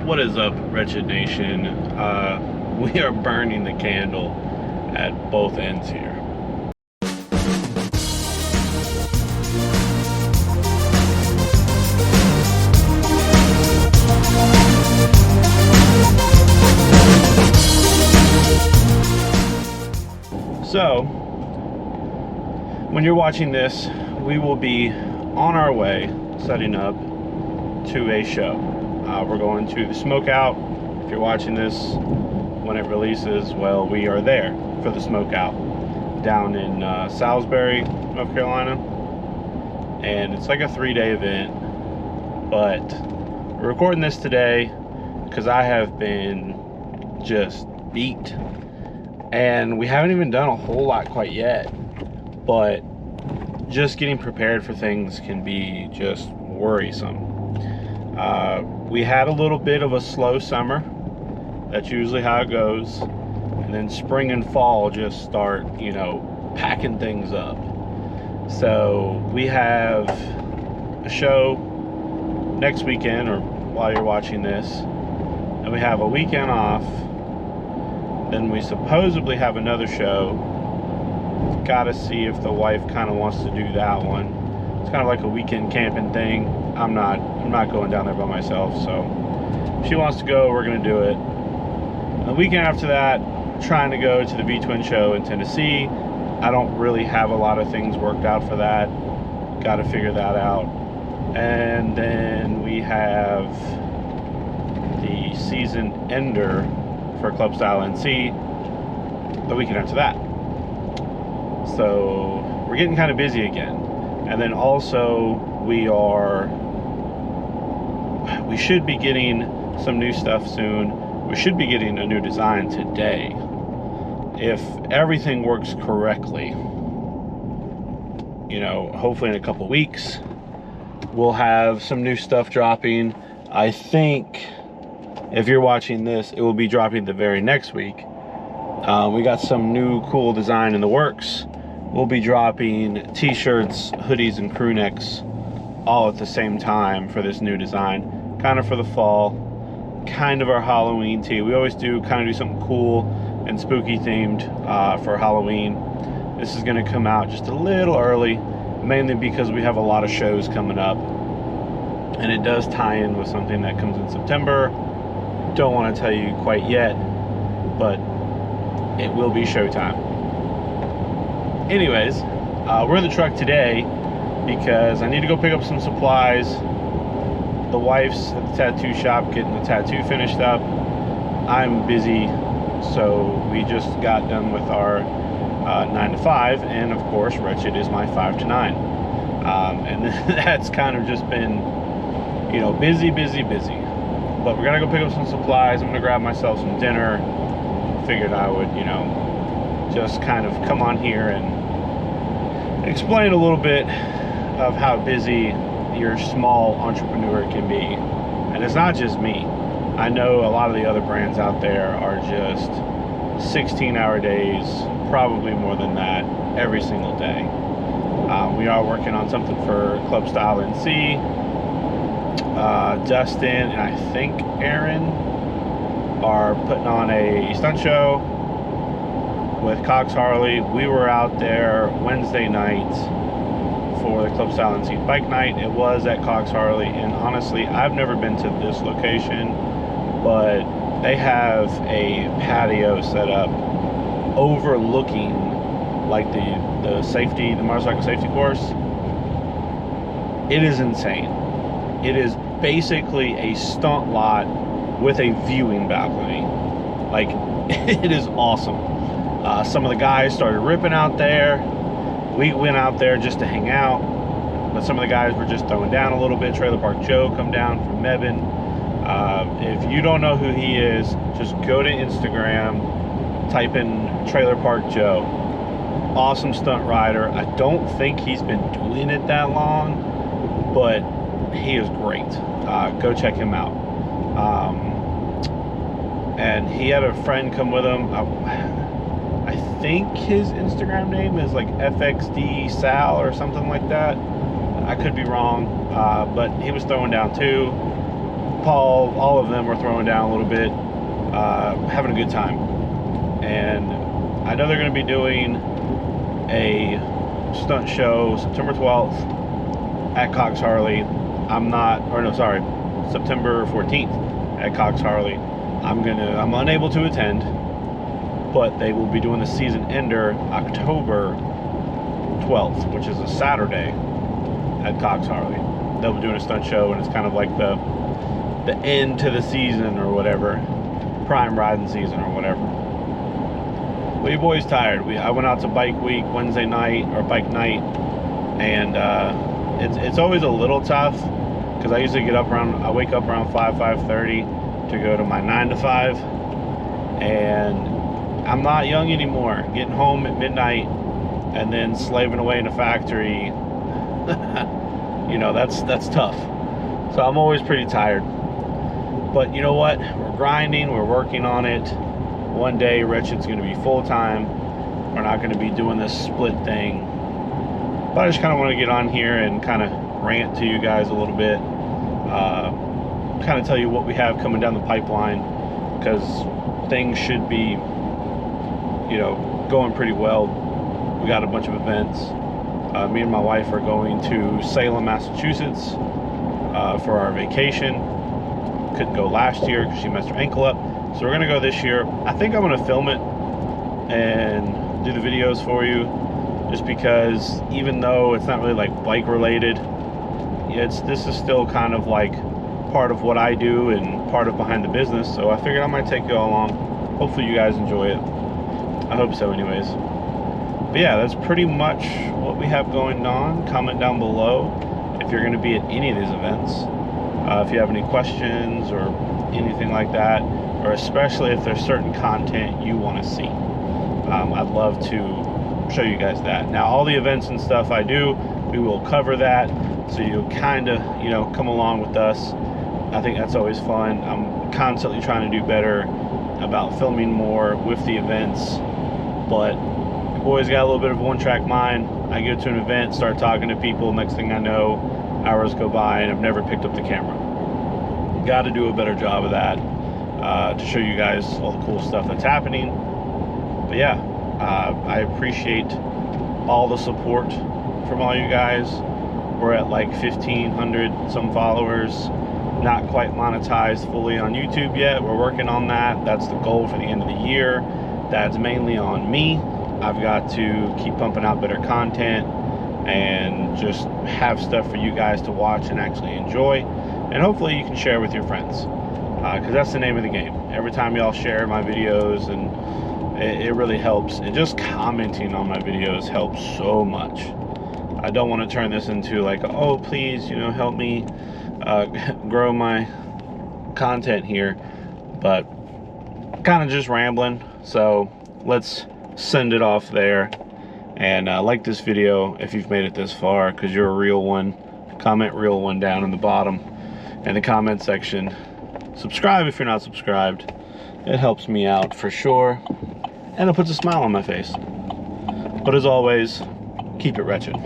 What is up, Wretched Nation? We are burning the candle at both ends here. So, when you're watching this, we will be on our way setting up to a show. We're going to the Smokeout. If you're watching this when it releases, well, we are there for the Smokeout down in Salisbury, North Carolina. And it's like a 3-day event, but we're recording this today because I have been just beat. And we haven't even done a whole lot quite yet, but just getting prepared for things can be just worrisome. We had a little bit of a slow summer. That's usually how it goes. And then spring and fall just start, packing things up. So we have a show next weekend, or while you're watching this, and we have a weekend off. Then we supposedly have another show. Got to see if the wife kind of wants to do that one. It's kind of like a weekend camping thing. I'm not going down there by myself, so if she wants to go, we're gonna do it. The weekend after that, trying to go to the V-Twin show in Tennessee. I don't really have a lot of things worked out for that. Got to figure that out. And then we have the season ender for Club Style NC the weekend after that. So we're getting kind of busy again. And then also we should be getting some new stuff soon. We should be getting a new design today. If everything works correctly, hopefully in a couple weeks, we'll have some new stuff dropping. I think if you're watching this, it will be dropping the very next week. We got some new cool design in the works. We'll be dropping t-shirts, hoodies, and crew necks all at the same time for this new design. Kind of for the fall, kind of our Halloween tee. We always do something cool and spooky themed for Halloween. This is going to come out just a little early, mainly because we have a lot of shows coming up. And it does tie in with something that comes in September. Don't want to tell you quite yet, but it will be showtime. Anyways, we're in the truck today because I need to go pick up some supplies. The wife's at the tattoo shop getting the tattoo finished up. I'm busy, so we just got done with our 9 to 5, and of course Wretched is my 5 to 9. And that's kind of just been, busy. But we're gonna go pick up some supplies. I'm gonna grab myself some dinner. Figured I would, just kind of come on here and explain a little bit of how busy your small entrepreneur can be. And it's not just me. I know a lot of the other brands out there are just 16-hour days, probably more than that, every single day. We are working on something for Club Style NC. Dustin and I think Aaron are putting on a stunt show with Cox Harley. We were out there Wednesday night for the Club Style NC bike night. It was at Cox Harley, and honestly, I've never been to this location, but they have a patio set up overlooking like the motorcycle safety course. It is insane. It is basically a stunt lot with a viewing balcony. Like, it is awesome. Some of the guys started ripping out there. We went out there just to hang out, but some of the guys were just throwing down a little bit. Trailer Park Joe come down from Mebane. If you don't know who he is, just go to Instagram, type in Trailer Park Joe. Awesome stunt rider. I don't think he's been doing it that long, but he is great. Go check him out. And he had a friend come with him. I think his Instagram name is like FXD Sal or something like that. I could be wrong, but he was throwing down too. Paul, all of them were throwing down a little bit, having a good time. And I know they're going to be doing a stunt show September 12th at Cox Harley. September 14th at Cox Harley. I'm unable to attend, but they will be doing the season ender October 12th, which is a Saturday at Cox Harley. They'll be doing a stunt show, and it's kind of like the end to the season or whatever, prime riding season or whatever. Well, your boy's tired. I went out to bike week Wednesday night, or bike night, and it's always a little tough because I usually I wake up around 5:30 to go to my 9 to 5, and I'm not young anymore. Getting home at midnight and then slaving away in a factory, you know, that's tough. So I'm always pretty tired. But you know what? We're grinding, we're working on it. One day Wretched's going to be full-time. We're not going to be doing this split thing. But I just kind of want to get on here and kind of rant to you guys a little bit. Kind of tell you what we have coming down the pipeline, because things should be, you know, going pretty well. We got a bunch of events. Me and my wife are going to Salem, Massachusetts for our vacation. Couldn't go last year because she messed her ankle up. So we're going to go this year. I think I'm going to film it and do the videos for you, just because even though it's not really like bike related, this is still kind of like part of what I do and part of behind the business. So I figured I might take you all along. Hopefully you guys enjoy it. I hope so anyways. But yeah, that's pretty much what we have going on. Comment down below if you're going to be at any of these events. If you have any questions or anything like that, or especially if there's certain content you want to see, I'd love to show you guys that. Now, all the events and stuff I do, we will cover that, so you'll kind of, you know, come along with us. I think that's always fun. I'm constantly trying to do better about filming more with the events, but the boys got a little bit of a one-track mind. I go to an event, start talking to people, next thing I know, hours go by and I've never picked up the camera. Got to do a better job of that to show you guys all the cool stuff that's happening. But yeah, I appreciate all the support from all you guys. We're at like 1,500 some followers, not quite monetized fully on YouTube yet. We're working on that. That's the goal for the end of the year. That's mainly on me. I've got to keep pumping out better content and just have stuff for you guys to watch and actually enjoy, and hopefully you can share with your friends, because that's the name of the game. Every time y'all share my videos, and it really helps, and just commenting on my videos helps so much. I don't want to turn this into like, oh please, you know, help me grow my content here, but kind of just rambling. So let's send it off there. And like this video if you've made it this far, because you're a real one. Comment real one down in the bottom in the comment section. Subscribe if you're not subscribed. It helps me out for sure, and it puts a smile on my face. But as always, keep it wretched.